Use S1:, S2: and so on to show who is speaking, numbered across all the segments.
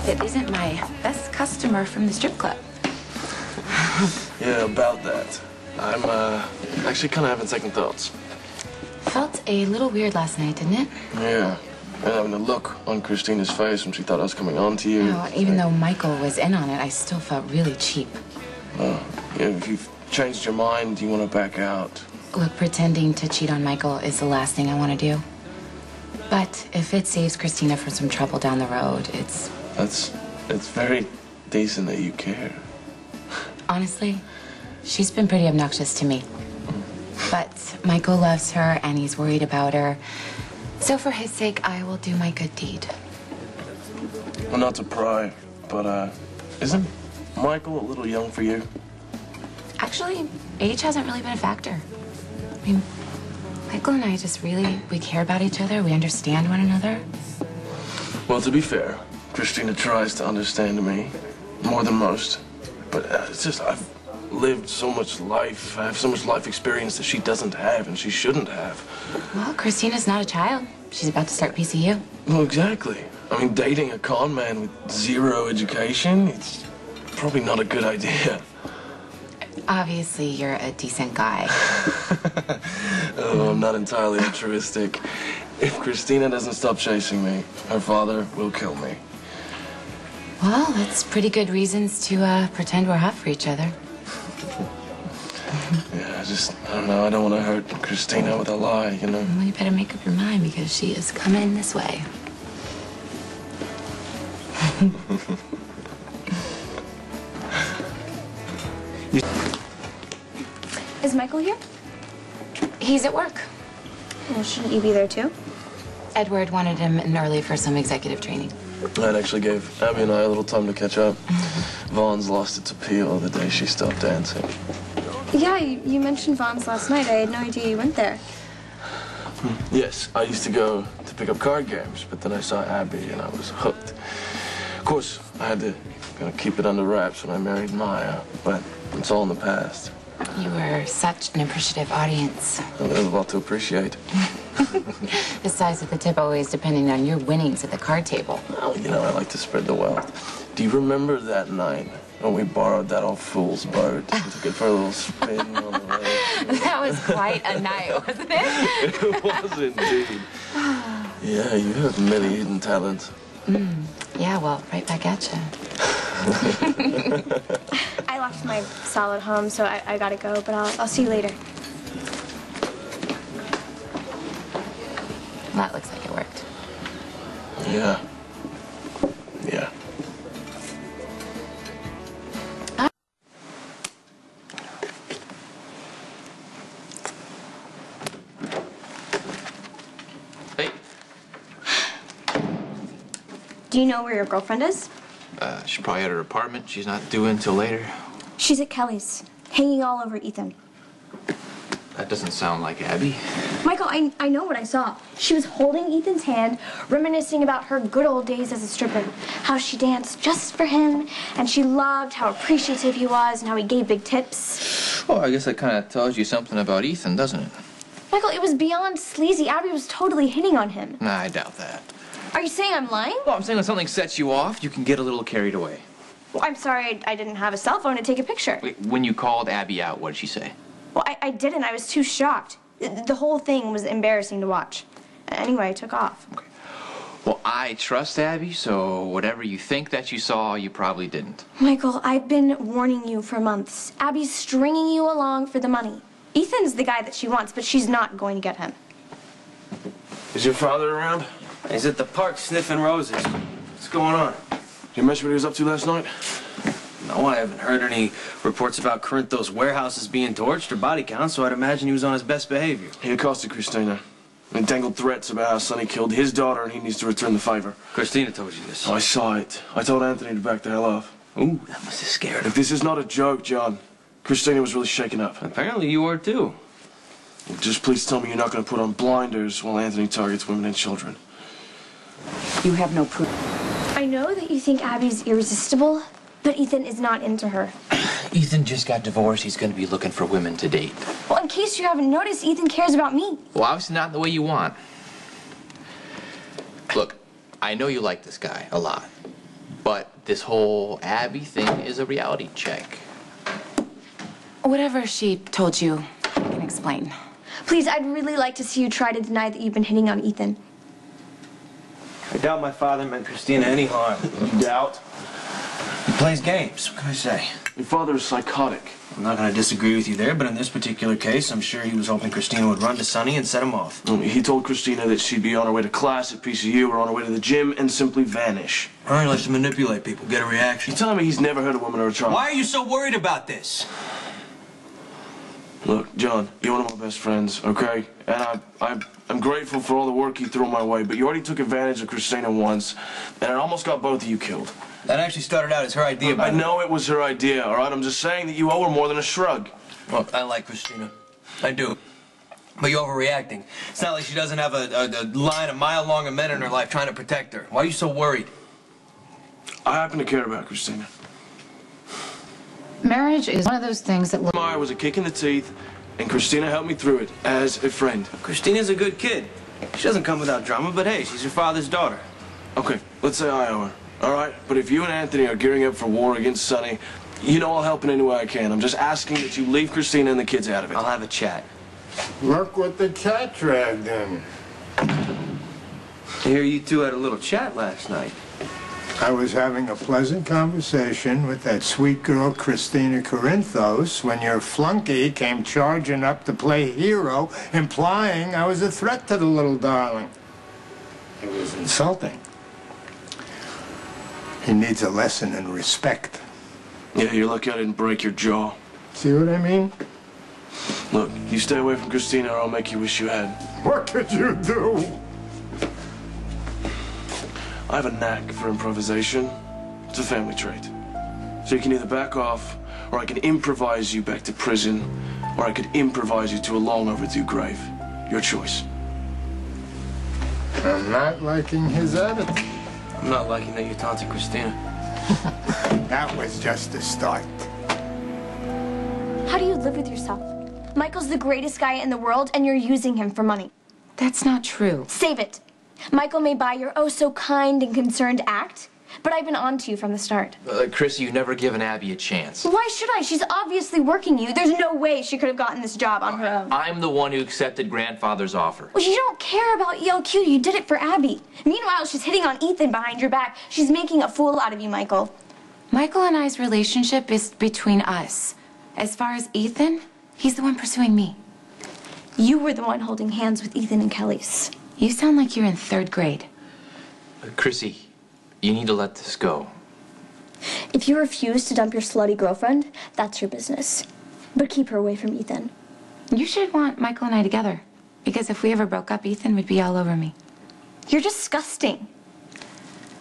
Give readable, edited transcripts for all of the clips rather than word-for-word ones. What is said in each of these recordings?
S1: that isn't my best customer from the strip club.
S2: Yeah, about that. I'm, actually kind of having second thoughts.
S1: Felt a little weird last night, didn't it?
S2: Yeah. And having a look on Kristina's face when she thought I was coming on to you.
S1: No, even though Michael was in on it, I still felt really cheap.
S2: Well, yeah, if you've changed your mind, you want to back out.
S1: Look, pretending to cheat on Michael is the last thing I want to do. But if it saves Kristina from some trouble down the road, it's
S2: very decent that you care.
S1: Honestly, she's been pretty obnoxious to me. But Michael loves her and he's worried about her. So for his sake, I will do my good deed.
S2: Well, not to pry, but, isn't Michael a little young for you?
S1: Actually, age hasn't really been a factor. I mean, Michael and I just we care about each other. We understand one another.
S2: Well, to be fair, Kristina tries to understand me more than most. But it's just, I've lived so much life. I have so much life experience that she doesn't have and she shouldn't have.
S1: Well, Kristina's not a child. She's about to start PCU.
S2: Well, exactly. I mean, dating a con man with zero education, it's probably not a good idea.
S1: Obviously, you're a decent guy.
S2: Oh, I'm not entirely altruistic. If Kristina doesn't stop chasing me, her father will kill me.
S1: Well, that's pretty good reasons to pretend we're hot for each other.
S2: Yeah, I don't know. I don't want to hurt Kristina with a lie, you know?
S1: Well, you better make up your mind because she is coming this way.
S3: Is Michael here?
S1: He's at work.
S3: Well, shouldn't you be there too?
S1: Edward wanted him in early for some executive training.
S2: That actually gave Abby and I a little time to catch up. Vaughn's lost its appeal the day she stopped dancing.
S3: Yeah, you mentioned Vaughn's last night. I had no idea you went there.
S2: Yes, I used to go to pick up card games, but then I saw Abby and I was hooked. Of course, I had to keep it under wraps when I married Maya, but it's all in the past.
S1: You were such an appreciative audience.
S2: Well, there's a lot to appreciate.
S1: The size of the tip always depending on your winnings at the card table.
S2: Well, you know, I like to spread the wealth. Do you remember that night when we borrowed that old fool's boat and took it for a little spin on the lake?
S1: That was quite a night, wasn't it?
S2: It was indeed. Yeah, you have many hidden talents.
S1: Yeah, well, right back at you.
S3: I left my salad at home, so I gotta go, but I'll see you later.
S1: That looks like it worked.
S2: Yeah. Yeah.
S4: Hey.
S3: Do you know where your girlfriend is?
S4: She's probably at her apartment. She's not due until later.
S3: She's at Kelly's, hanging all over Ethan.
S4: That doesn't sound like Abby.
S3: Michael, I know what I saw. She was holding Ethan's hand, reminiscing about her good old days as a stripper, how she danced just for him, and she loved how appreciative he was and how he gave big tips.
S4: Well, I guess that kind of tells you something about Ethan, doesn't it?
S3: Michael, it was beyond sleazy. Abby was totally hitting on him.
S4: Nah, I doubt that.
S3: Are you saying I'm lying?
S4: Well, I'm saying when something sets you off, you can get a little carried away.
S3: Well, I'm sorry I didn't have a cell phone to take a picture.
S4: Wait, when you called Abby out, what did she say?
S3: Well, I didn't. I was too shocked. The whole thing was embarrassing to watch. Anyway, I took off.
S4: Okay. Well, I trust Abby, so whatever you think that you saw, you probably didn't.
S3: Michael, I've been warning you for months. Abby's stringing you along for the money. Ethan's the guy that she wants, but she's not going to get him.
S2: Is your father around?
S5: He's at the park sniffing roses. What's going on?
S2: Did you mention what he was up to last night?
S5: No, I haven't heard any reports about Corinthos warehouses being torched or body count, so I'd imagine he was on his best behavior.
S2: He accosted Kristina and dangled threats about how Sonny killed his daughter and he needs to return the favor.
S5: Kristina told you this.
S2: Oh, I saw it. I told Anthony to back the hell off.
S5: Ooh, that must have scared him.
S2: If this is not a joke, John, Kristina was really shaken up.
S5: Apparently you were too.
S2: Just please tell me you're not going to put on blinders while Anthony targets women and children.
S1: You have no proof.
S3: I know that you think Abby's irresistible, but Ethan is not into her.
S4: Ethan just got divorced. He's going to be looking for women to date.
S3: Well, in case you haven't noticed, Ethan cares about me.
S4: Well, obviously not the way you want. Look, I know you like this guy a lot. But this whole Abby thing is a reality check.
S1: Whatever she told you, I can explain.
S3: Please, I'd really like to see you try to deny that you've been hitting on Ethan.
S5: I doubt my father meant Kristina any harm.
S2: You doubt?
S5: He plays games. What can I say?
S2: Your father is psychotic.
S5: I'm not going to disagree with you there, but in this particular case, I'm sure he was hoping Kristina would run to Sonny and set him off.
S2: He told Kristina that she'd be on her way to class at PCU or on her way to the gym and simply vanish.
S5: All right, let's manipulate people, get a reaction.
S2: You telling me he's never hurt a woman or a child?
S5: Why are you so worried about this?
S2: Look, John, you're one of my best friends, okay? And I'm grateful for all the work you threw my way, but you already took advantage of Kristina once, and it almost got both of you killed.
S5: That actually started out as her idea,
S2: I know it was her idea, all right? I'm just saying that you owe her more than a shrug.
S5: Look, I like Kristina. I do. But you're overreacting. It's not like she doesn't have a line a mile long of men in her life trying to protect her. Why are you so worried?
S2: I happen to care about Kristina.
S1: Marriage is one of those things that...
S2: Meyer was a kick in the teeth, and Kristina helped me through it as a friend.
S5: Kristina's a good kid. She doesn't come without drama, but hey, she's your father's daughter.
S2: Okay, let's say I owe her, all right? But if you and Anthony are gearing up for war against Sonny, you know I'll help in any way I can. I'm just asking that you leave Kristina and the kids out of it.
S5: I'll have a chat.
S6: Look what the cat dragged in.
S5: I hear you two had a little chat last night.
S6: I was having a pleasant conversation with that sweet girl, Kristina Corinthos, when your flunky came charging up to play hero, implying I was a threat to the little darling. It was insulting. He needs a lesson in respect.
S2: Yeah, you're lucky I didn't break your jaw.
S6: See what I mean?
S2: Look, you stay away from Kristina or I'll make you wish you had.
S6: What could you do?
S2: I have a knack for improvisation. It's a family trait. So you can either back off, or I can improvise you back to prison, or I could improvise you to a long overdue grave. Your choice.
S6: I'm not liking his attitude.
S5: I'm not liking that you're taunting Kristina.
S6: That was just a start.
S3: How do you live with yourself? Michael's the greatest guy in the world, and you're using him for money.
S1: That's not true.
S3: Save it. Michael may buy your oh-so-kind and concerned act, but I've been on to you from the start.
S4: Chrissy, you've never given Abby a chance.
S3: Why should I? She's obviously working you. There's no way she could have gotten this job on her own.
S4: I'm the one who accepted grandfather's offer.
S3: Well, you don't care about ELQ. You did it for Abby. Meanwhile, she's hitting on Ethan behind your back. She's making a fool out of you, Michael.
S1: Michael and I's relationship is between us. As far as Ethan, he's the one pursuing me.
S3: You were the one holding hands with Ethan and Kelly's.
S1: You sound like you're in 3rd grade.
S4: Chrissy, you need to let this go.
S3: If you refuse to dump your slutty girlfriend, that's your business. But keep her away from Ethan.
S1: You should want Michael and I together. Because if we ever broke up, Ethan would be all over me.
S3: You're disgusting.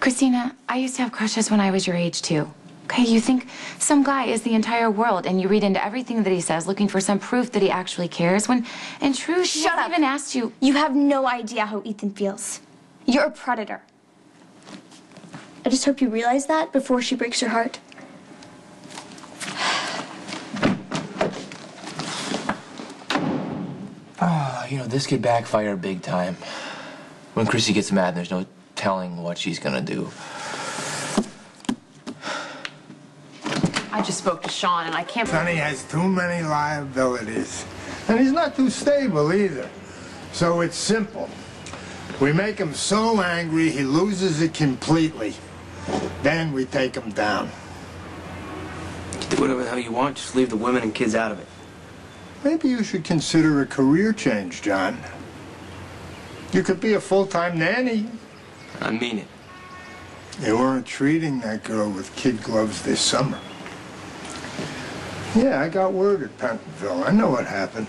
S1: Kristina, I used to have crushes when I was your age, too. Okay, you think some guy is the entire world, and you read into everything that he says, looking for some proof that he actually cares, when, in truth, he hasn't even asked you.
S3: You have no idea how Ethan feels. You're a predator. I just hope you realize that before she breaks your heart.
S4: You know, this could backfire big time. When Chrissy gets mad, there's no telling what she's gonna do.
S7: I just spoke to Sean, and I can't...
S6: Sonny has too many liabilities. And he's not too stable either. So it's simple. We make him so angry he loses it completely. Then we take him down.
S5: Do whatever the hell you want, just leave the women and kids out of it.
S6: Maybe you should consider a career change, John. You could be a full-time nanny.
S5: I mean it.
S6: You weren't treating that girl with kid gloves this summer. Yeah, I got word at Pentonville. I know what happened.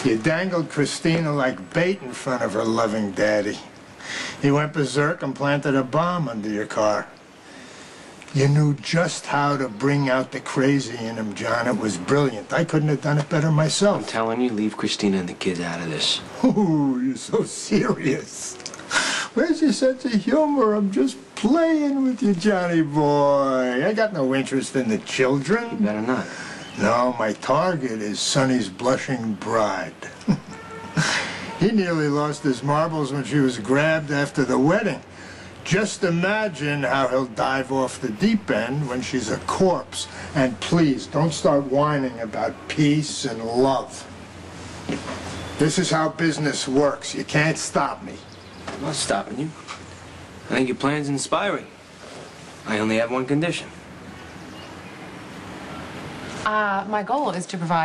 S6: You dangled Kristina like bait in front of her loving daddy. He went berserk and planted a bomb under your car. You knew just how to bring out the crazy in him, John. It was brilliant. I couldn't have done it better
S5: I'm
S6: myself.
S5: telling you, leave Kristina and the kids out of this.
S6: Ooh, you're so serious. Where's your sense of humor? I'm just playing with you, Johnny boy. I got no interest in the children.
S5: You better not.
S6: No, my target is Sonny's blushing bride. He nearly lost his marbles when she was grabbed after the wedding. Just imagine how he'll dive off the deep end when she's a corpse. And please, don't start whining about peace and love. This is how business works. You can't stop me.
S5: I'm not stopping you. I think your plan's inspiring. I only have one condition.
S7: My goal is to provide